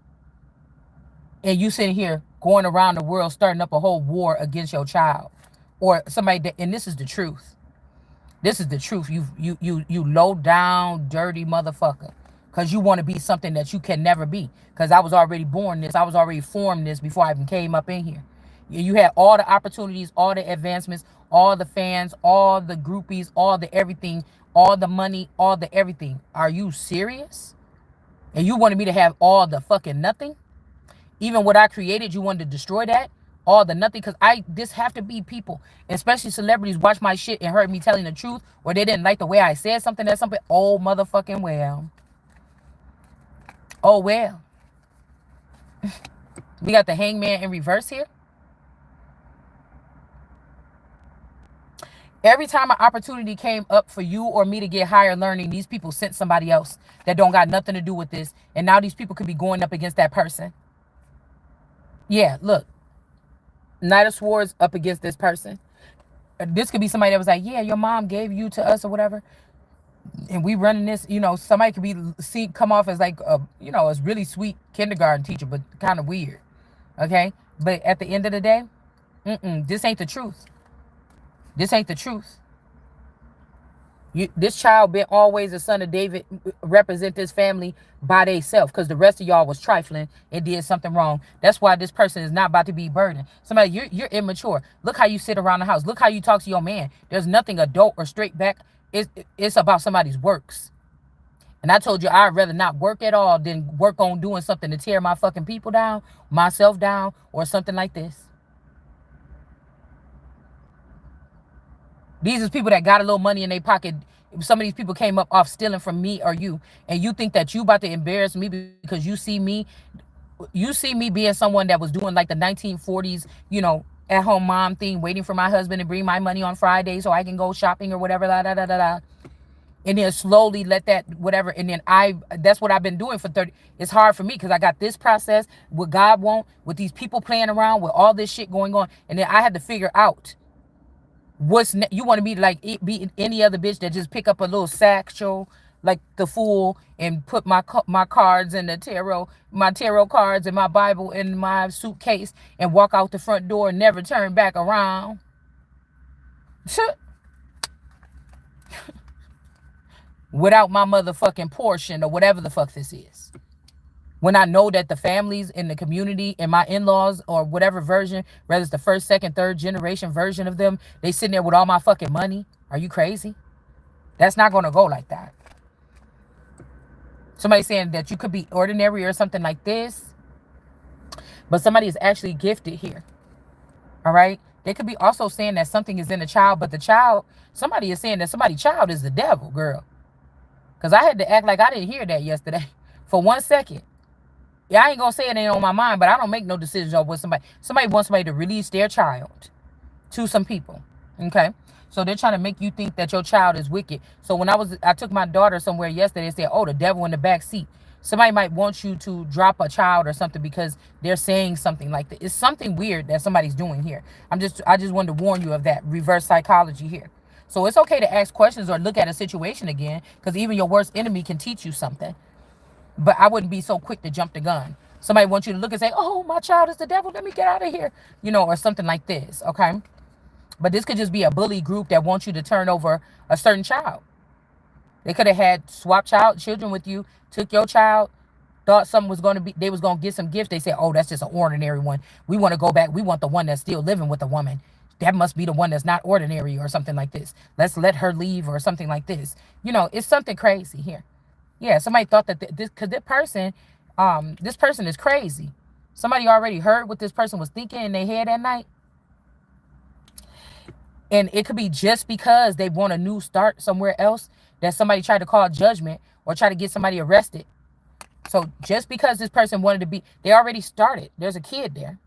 And you sitting here going around the world starting up a whole war against your child. Or somebody that, and this is the truth. This is the truth. You low down, dirty motherfucker. Because you want to be something that you can never be. Because I was already born this. I was already formed this before I even came up in here. You had all the opportunities, all the advancements, all the fans, all the groupies, all the everything, all the money, all the everything. Are you serious? And you wanted me to have all the fucking nothing? Even what I created, you wanted to destroy that? All the nothing? Because this have to be people, especially celebrities, watch my shit and heard me telling the truth, or they didn't like the way I said something or something. Oh, motherfucking well. Oh, well. We got the hangman in reverse here. Every time an opportunity came up for you or me to get higher learning, these people sent somebody else that don't got nothing to do with this. And now these people could be going up against that person. Yeah, look. Knight of Swords up against this person. This could be somebody that was like, yeah, your mom gave you to us or whatever. And we running this, somebody could come off as like a really sweet kindergarten teacher, but kind of weird. Okay? But at the end of the day, this ain't the truth. This ain't the truth. This child been always a son of David, represent this family by theyself, because the rest of y'all was trifling and did something wrong. That's why this person is not about to be burdened. Somebody, you're immature. Look how you sit around the house. Look how you talk to your man. There's nothing adult or straight back. It's about somebody's works. And I told you I'd rather not work at all than work on doing something to tear my fucking people down, myself down, or something like this. These is people that got a little money in their pocket. Some of these people came up off stealing from me or you. And you think that you about to embarrass me because you see me being someone that was doing like the 1940s, at home mom thing, waiting for my husband to bring my money on Friday so I can go shopping or whatever, and then slowly let that whatever. And then that's what I've been doing for 30. It's hard for me because I got this process, what God want, with these people playing around, with all this shit going on. And then I had to figure out you want to be like be any other bitch that just pick up a little satchel like the fool and put my cards in my tarot cards and my Bible in my suitcase and walk out the front door and never turn back around. Without my motherfucking portion or whatever the fuck this is. When I know that the families in the community and my in-laws or whatever version, whether it's the first, second, third generation version of them, they sitting there with all my fucking money. Are you crazy? That's not going to go like that. Somebody saying that you could be ordinary or something like this, but somebody is actually gifted here. All right? They could be also saying that something is in the child, but somebody is saying that somebody's child is the devil, girl. Because I had to act like I didn't hear that yesterday. for 1 second. Yeah, I ain't gonna say it ain't on my mind, but I don't make no decisions over what somebody wants somebody to release their child to some people. Okay. So they're trying to make you think that your child is wicked. So when I took my daughter somewhere yesterday and said, oh, the devil in the back seat. Somebody might want you to drop a child or something because they're saying something like that. It's something weird that somebody's doing here. I just wanted to warn you of that reverse psychology here. So it's okay to ask questions or look at a situation again, because even your worst enemy can teach you something. But I wouldn't be so quick to jump the gun. Somebody wants you to look and say, oh, my child is the devil. Let me get out of here. Or something like this. Okay. But this could just be a bully group that wants you to turn over a certain child. They could have had swap children with you, took your child, thought something was going to be, they was going to get some gifts. They said, oh, that's just an ordinary one. We want to go back. We want the one that's still living with a woman. That must be the one that's not ordinary or something like this. Let's let her leave or something like this. It's something crazy here. Yeah, somebody thought that because this person is crazy. Somebody already heard what this person was thinking in their head that night. And it could be just because they want a new start somewhere else that somebody tried to call judgment or try to get somebody arrested. So just because this person wanted to be, they already started. There's a kid there.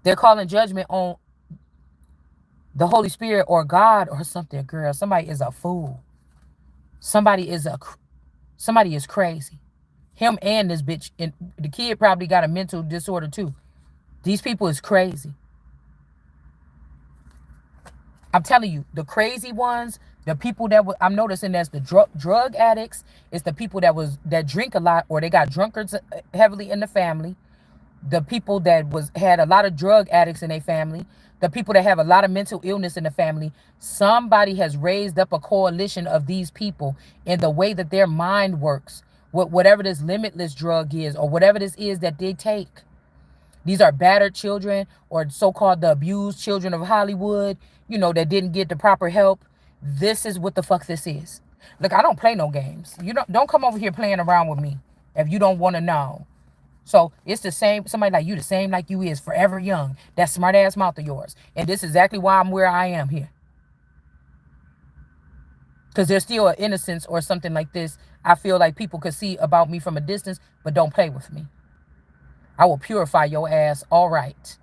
They're calling judgment on the Holy Spirit or God or something. Girl, somebody is a fool. Somebody is crazy. Him and this bitch. And the kid probably got a mental disorder too. These people is crazy. I'm telling you, the crazy ones, the people that I'm noticing that's the drug addicts, it's the people that drink a lot or they got drunkards heavily in the family. The people that had a lot of drug addicts in their family. The people that have a lot of mental illness in the family. Somebody has raised up a coalition of these people in the way that their mind works. Whatever this limitless drug is or whatever this is that they take. These are battered children or so-called the abused children of Hollywood, that didn't get the proper help. This is what the fuck this is. Look, I don't play no games. You don't come over here playing around with me if you don't want to know. So it's the same, somebody like you, the same like you is forever young. That smart ass mouth of yours. And this is exactly why I'm where I am here. Because there's still an innocence or something like this. I feel like people could see about me from a distance, but don't play with me. I will purify your ass all right.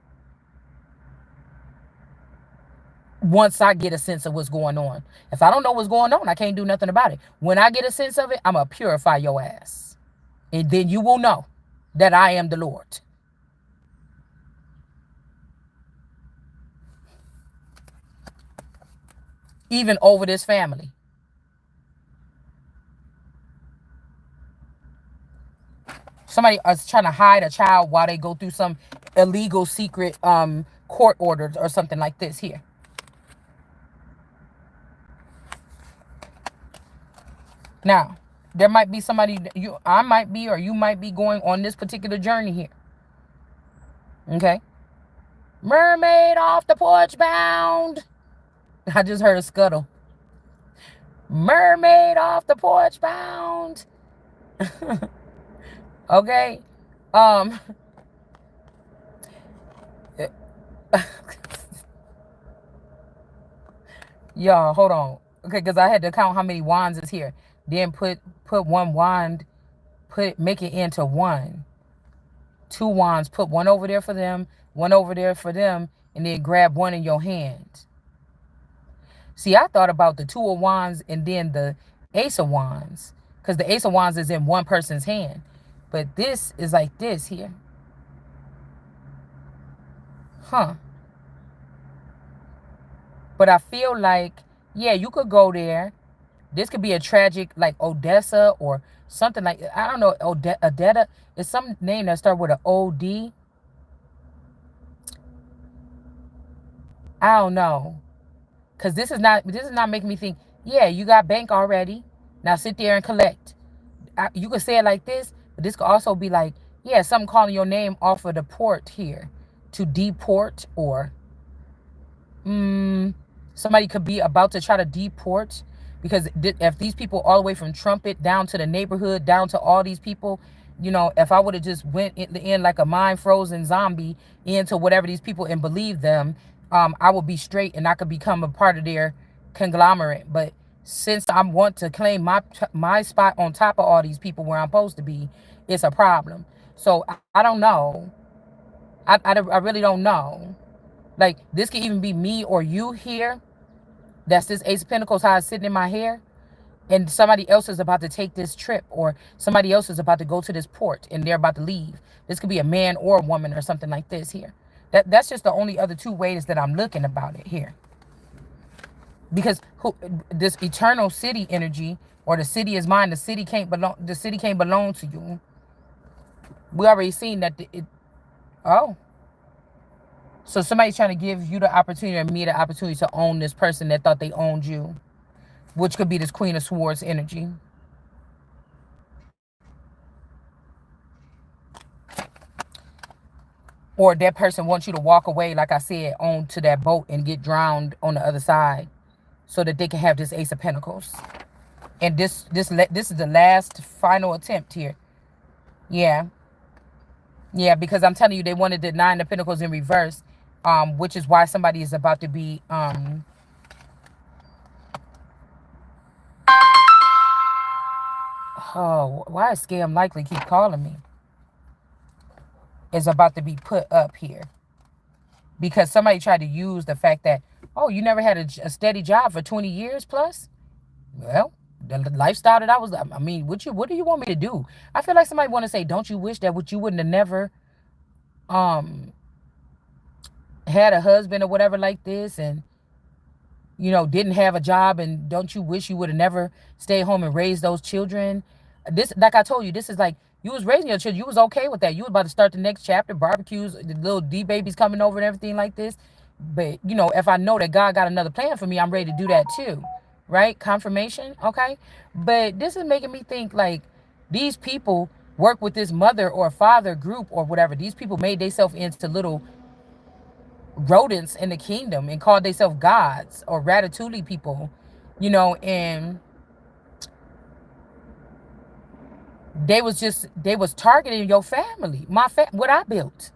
Once I get a sense of what's going on. If I don't know what's going on, I can't do nothing about it. When I get a sense of it, I'm going to purify your ass. And then you will know that I am the Lord. Even over this family. Somebody is trying to hide a child while they go through some illegal secret court orders or something like this here. Now, there might be somebody I might be or you might be going on this particular journey here. Okay? Mermaid off the porch bound. I just heard a scuttle. Mermaid off the porch bound. Okay? Y'all, hold on. Okay, because I had to count how many wands is here. Then put one wand, make it into one. 2 wands, put one over there for them, one over there for them, and then grab one in your hand. See, I thought about the 2 of wands and then the Ace of Wands, because the Ace of Wands is in one person's hand. But this is like this here. Huh. But I feel like, yeah, you could go there. This could be a tragic, like Odessa or something like, I don't know, Odetta. It's some name that starts with an O-D. I don't know. Because this is not making me think, yeah, you got bank already. Now sit there and collect. You could say it like this, but this could also be like, yeah, something calling your name off of the port here to deport, or somebody could be about to try to deport, because if these people all the way from Trumpet down to the neighborhood, down to all these people, if I would have just went in like a mind frozen zombie into whatever these people and believed them, I would be straight and I could become a part of their conglomerate. But Since I want to claim my spot on top of all these people where I'm supposed to be, it's a problem. So I don't know. I really don't know. Like, this could even be me or you here. That's this Ace of Pentacles, how it's sitting in my hair. And somebody else is about to take this trip, or somebody else is about to go to this port and they're about to leave. This could be a man or a woman or something like this here. That's just the only other two ways that I'm looking about it here. Because this eternal city energy, or the city is mine, the city can't belong to you. We already seen that oh. So somebody's trying to give you the opportunity, or me the opportunity, to own this person that thought they owned you, which could be this Queen of Swords energy. Or that person wants you to walk away, like I said, onto that boat and get drowned on the other side, so that they can have this Ace of Pentacles. And this is the last final attempt here. Yeah. Yeah, because I'm telling you, they wanted the Nine of Pentacles in reverse, which is why somebody is about to be oh, why is Scam Likely keep calling me? Is about to be put up here. Because somebody tried to use the fact that, oh, you never had a steady job for 20 years plus? Well, the lifestyle that I mean, what do you want me to do? I feel like somebody want to say, don't you wish that what you wouldn't have never had a husband or whatever like this, and didn't have a job, and don't you wish you would have never stayed home and raised those children? This, like I told you, this is like, you was raising your children. You was okay with that. You was about to start the next chapter, barbecues, the little D babies coming over and everything like this. But, if I know that God got another plan for me, I'm ready to do that too. Right? Confirmation. Okay. But this is making me think like these people work with this mother or father group or whatever. These people made themselves into little rodents in the kingdom and called themselves gods or ratatouille people, and they was targeting your family, what I built.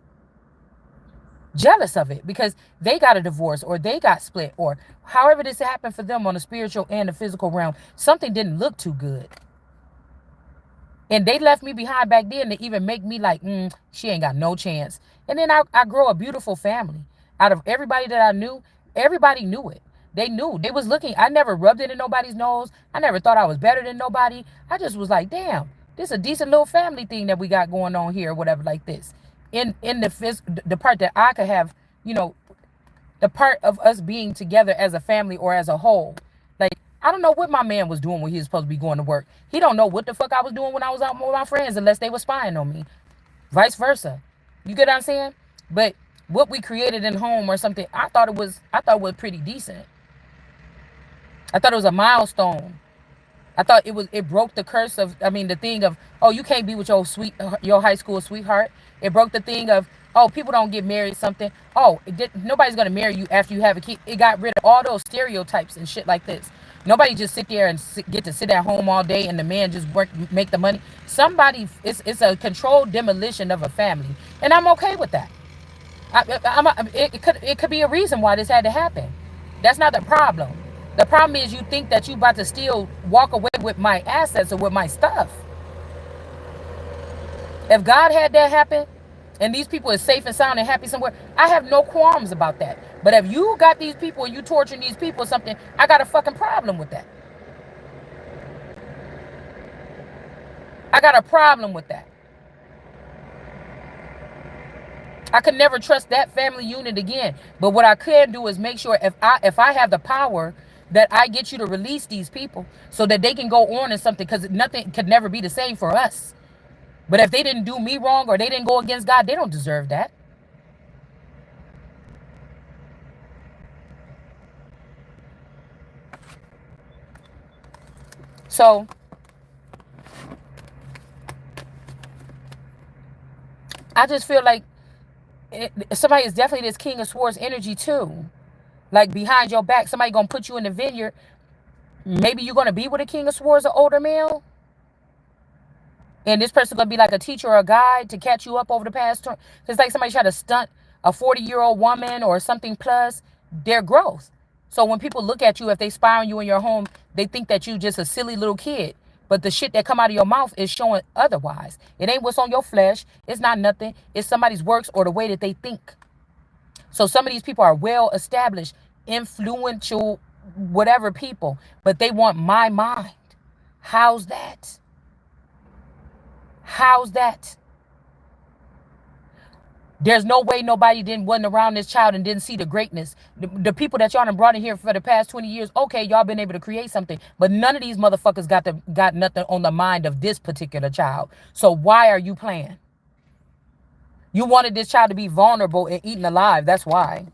Jealous of it because they got a divorce, or they got split, or however this happened for them on the spiritual and the physical realm. Something didn't look too good. And they left me behind back then to even make me like, she ain't got no chance. And then I grow a beautiful family. Out of everybody that I knew, everybody knew it. They knew. They was looking. I never rubbed it in nobody's nose. I never thought I was better than nobody. I just was like, damn, this is a decent little family thing that we got going on here, or whatever like this. In the part that I could have, the part of us being together as a family or as a whole. Like, I don't know what my man was doing when he was supposed to be going to work. He don't know what the fuck I was doing when I was out with my friends, unless they were spying on me. Vice versa. You get what I'm saying? But what we created in home or something, I thought it was pretty decent. I thought it was a milestone. I thought it broke the curse of, the thing of, oh, you can't be with your high school sweetheart. It broke the thing of, oh, people don't get married something. Oh, nobody's going to marry you after you have a kid. It got rid of all those stereotypes and shit like this. Nobody just sit there and get to sit at home all day and the man just make the money. It's a controlled demolition of a family. And I'm okay with that. It could be a reason why this had to happen. That's not the problem. The problem is you think that you about to still walk away with my assets or with my stuff. If God had that happen and these people are safe and sound and happy somewhere, I have no qualms about that. But if you got these people and you torturing these people or something, I got a fucking problem with that. I got a problem with that. I could never trust that family unit again. But what I could do is make sure if I have the power, that I get you to release these people so that they can go on and something, because nothing could never be the same for us. But if they didn't do me wrong or they didn't go against God, they don't deserve that. So I just feel like somebody is definitely this King of Swords energy too. Like behind your back, somebody gonna put you in the vineyard. Maybe you're gonna be with a King of Swords, an older male. And this person gonna be like a teacher or a guide to catch you up over the past turn. It's like somebody try to stunt a 40-year-old woman or something plus their growth. So when people look at you, if they spy on you in your home, they think that you just a silly little kid. But the shit that come out of your mouth is showing otherwise. It ain't what's on your flesh. It's not nothing. It's somebody's works or the way that they think. So some of these people are well established, influential, whatever people, but they want my mind. How's that? How's that? There's no way nobody wasn't around this child and didn't see the greatness. The people that y'all done brought in here for the past 20 years, okay, y'all been able to create something, but none of these motherfuckers got nothing on the mind of this particular child. So why are you playing? You wanted this child to be vulnerable and eaten alive. That's why.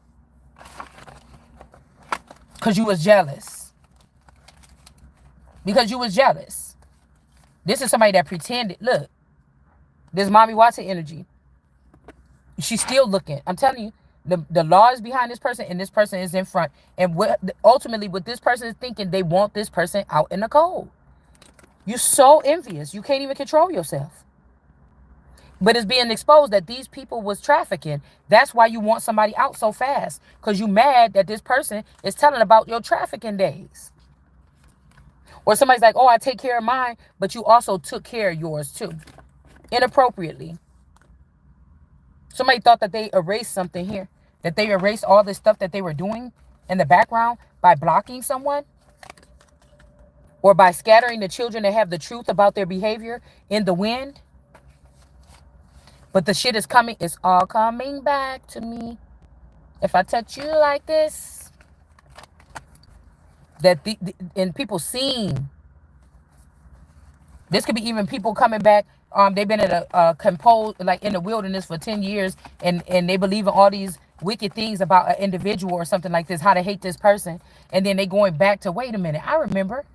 Because you was jealous. Because you was jealous. This is somebody that pretended. Look, this Mommy Watson energy. She's still looking. I'm telling you, the law is behind this person and this person is in front. And ultimately what this person is thinking, they want this person out in the cold. You're so envious. You can't even control yourself. But it's being exposed that these people was trafficking. That's why you want somebody out so fast. Because you mad that this person is telling about your trafficking days. Or somebody's like, oh, I take care of mine, but you also took care of yours too. Inappropriately. Somebody thought that they erased something here. That they erased all the stuff that they were doing in the background by blocking someone. Or by scattering the children that have the truth about their behavior in the wind. But the shit is coming. It's all coming back to me. If I touch you like this. And people seeing. This could be even people coming back. They've been in a composed, like in the wilderness for 10 years. And they believe in all these wicked things about an individual or something like this. How to hate this person. And then they going back to, wait a minute. I remember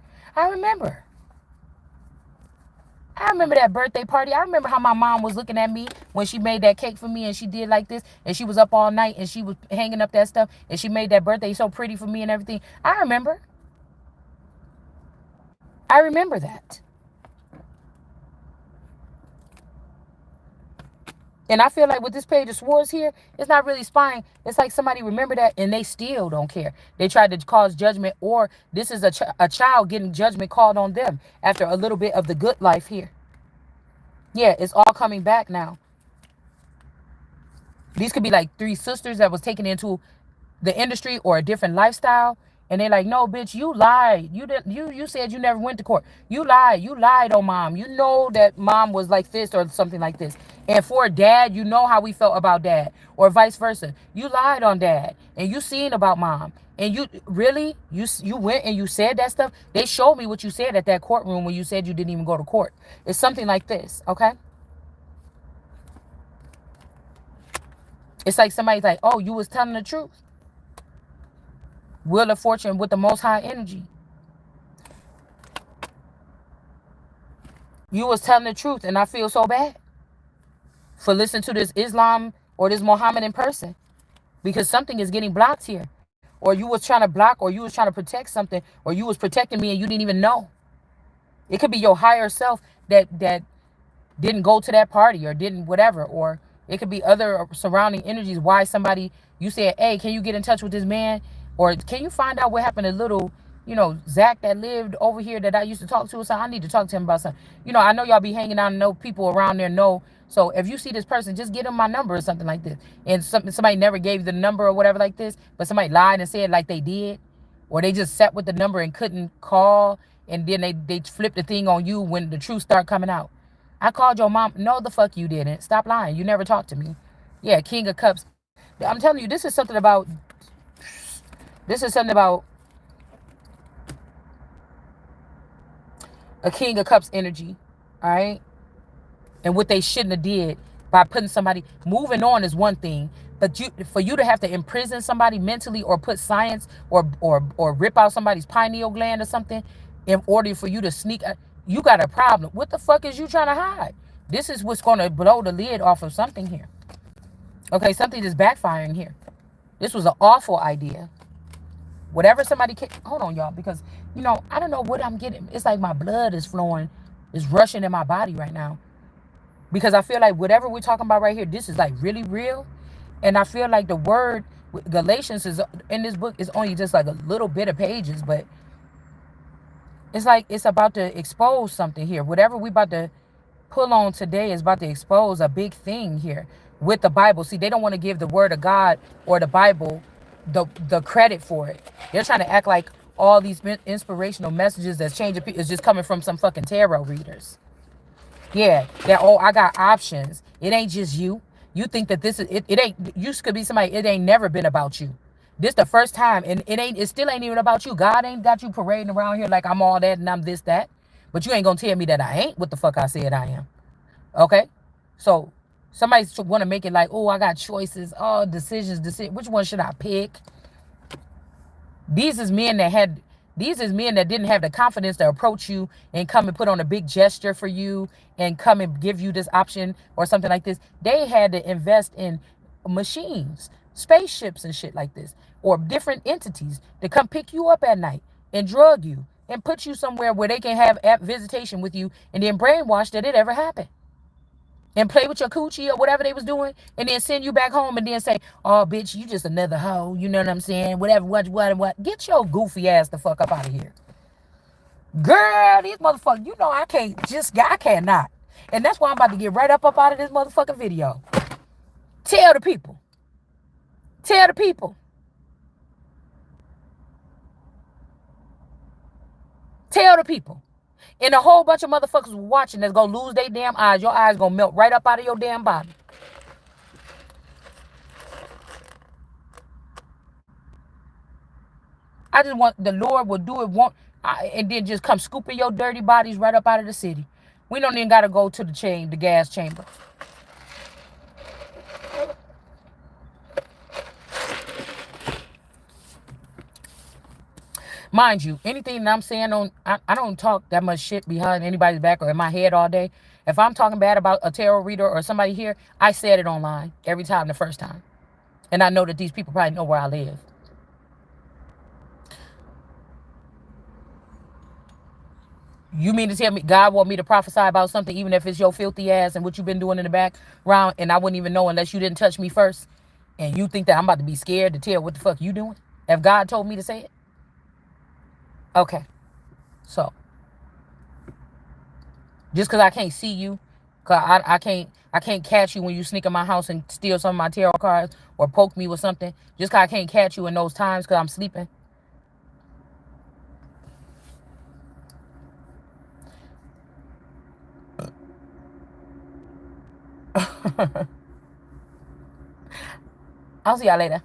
that birthday party. I remember how my mom was looking at me when she made that cake for me and she did like this. And she was up all night and she was hanging up that stuff. And she made that birthday so pretty for me and everything. I remember that. And I feel like with this page of swords here, it's not really spying. It's like somebody remember that and they still don't care. They tried to cause judgment, or this is a child getting judgment called on them after a little bit of the good life here. Yeah, it's all coming back now. These could be like 3 sisters that was taken into the industry or a different lifestyle. And they're like, no, bitch, you lied. You said you never went to court. You lied. You lied on mom. You know that mom was like this or something like this. And for dad, you know how we felt about dad, or vice versa. You lied on dad and you seen about mom. And you really, you went and you said that stuff. They showed me what you said at that courtroom when you said you didn't even go to court. It's something like this, okay? It's like somebody's like, oh, you was telling the truth. Wheel of Fortune with the most high energy. You was telling the truth, and I feel so bad for listening to this Islam or this Mohammedan person, because something is getting blocked here. Or you was trying to block, or you was trying to protect something, or you was protecting me and you didn't even know. It could be your higher self that didn't go to that party or didn't whatever, or it could be other surrounding energies. Why somebody, you said, hey, can you get in touch with this man? Or can you find out what happened to little, Zach that lived over here that I used to talk to? So I need to talk to him about something. I know y'all be hanging out and know people around there know. So if you see this person, just get him my number or something like this. And somebody never gave you the number or whatever like this, but somebody lied and said like they did. Or they just sat with the number and couldn't call. And then they flipped the thing on you when the truth started coming out. I called your mom. No, the fuck you didn't. Stop lying. You never talked to me. Yeah, King of Cups. I'm telling you, this is something about a King of Cups energy, all right? And what they shouldn't have did by putting somebody, moving on is one thing, but for you to have to imprison somebody mentally or put science or rip out somebody's pineal gland or something in order for you to sneak, you got a problem. What the fuck is you trying to hide? This is what's going to blow the lid off of something here. Okay, something is backfiring here. This was an awful idea. Whatever somebody can, hold on, y'all, because, I don't know what I'm getting. It's like my blood is flowing, is rushing in my body right now. Because I feel like whatever we're talking about right here, this is like really real. And I feel like the word Galatians is in this book is only just like a little bit of pages, but it's like it's about to expose something here. Whatever we about to pull on today is about to expose a big thing here with the Bible. See, they don't want to give the word of God or the Bible the credit for it. They're trying to act like all these inspirational messages that's changing people is just coming from some fucking tarot readers. Yeah, that oh, I got options. It ain't just you. You think that this is it, it ain't you could be somebody, it ain't never been about you. This the first time, and it still ain't even about you. God ain't got you parading around here like I'm all that and I'm this, that. But you ain't gonna tell me that I ain't what the fuck I said I am. Okay? So somebody wanna make it like, oh, I got choices, oh, decisions. Which one should I pick? These is men that had these is men that didn't have the confidence to approach you and come and put on a big gesture for you and come and give you this option or something like this. They had to invest in machines, spaceships and shit like this, or different entities to come pick you up at night and drug you and put you somewhere where they can have visitation with you and then brainwash that it ever happened and play with your coochie or whatever they was doing, and then send you back home and then say, "Oh, bitch, you just another hoe." You know what I'm saying? Whatever, what? Get your goofy ass the fuck up out of here, girl. These motherfuckers, you know I cannot, and that's why I'm about to get right up out of this motherfucking video. Tell the people, tell the people, tell the people. And a whole bunch of motherfuckers watching that's gonna lose their damn eyes. Your eyes gonna melt right up out of your damn body. I just want the Lord will do it and then just come scooping your dirty bodies right up out of the city. We don't even gotta go to the gas chamber. Mind you, anything that I'm saying I don't talk that much shit behind anybody's back or in my head all day. If I'm talking bad about a tarot reader or somebody here, I said it online every time the first time. And I know that these people probably know where I live. You mean to tell me God want me to prophesy about something even if it's your filthy ass and what you've been doing in the background and I wouldn't even know unless you didn't touch me first? And you think that I'm about to be scared to tell what the fuck you doing? If God told me to say it? Okay. So, just because I can't see you, cause I can't catch you when you sneak in my house and steal some of my tarot cards or poke me with something. Just because I can't catch you in those times because I'm sleeping. I'll see y'all later.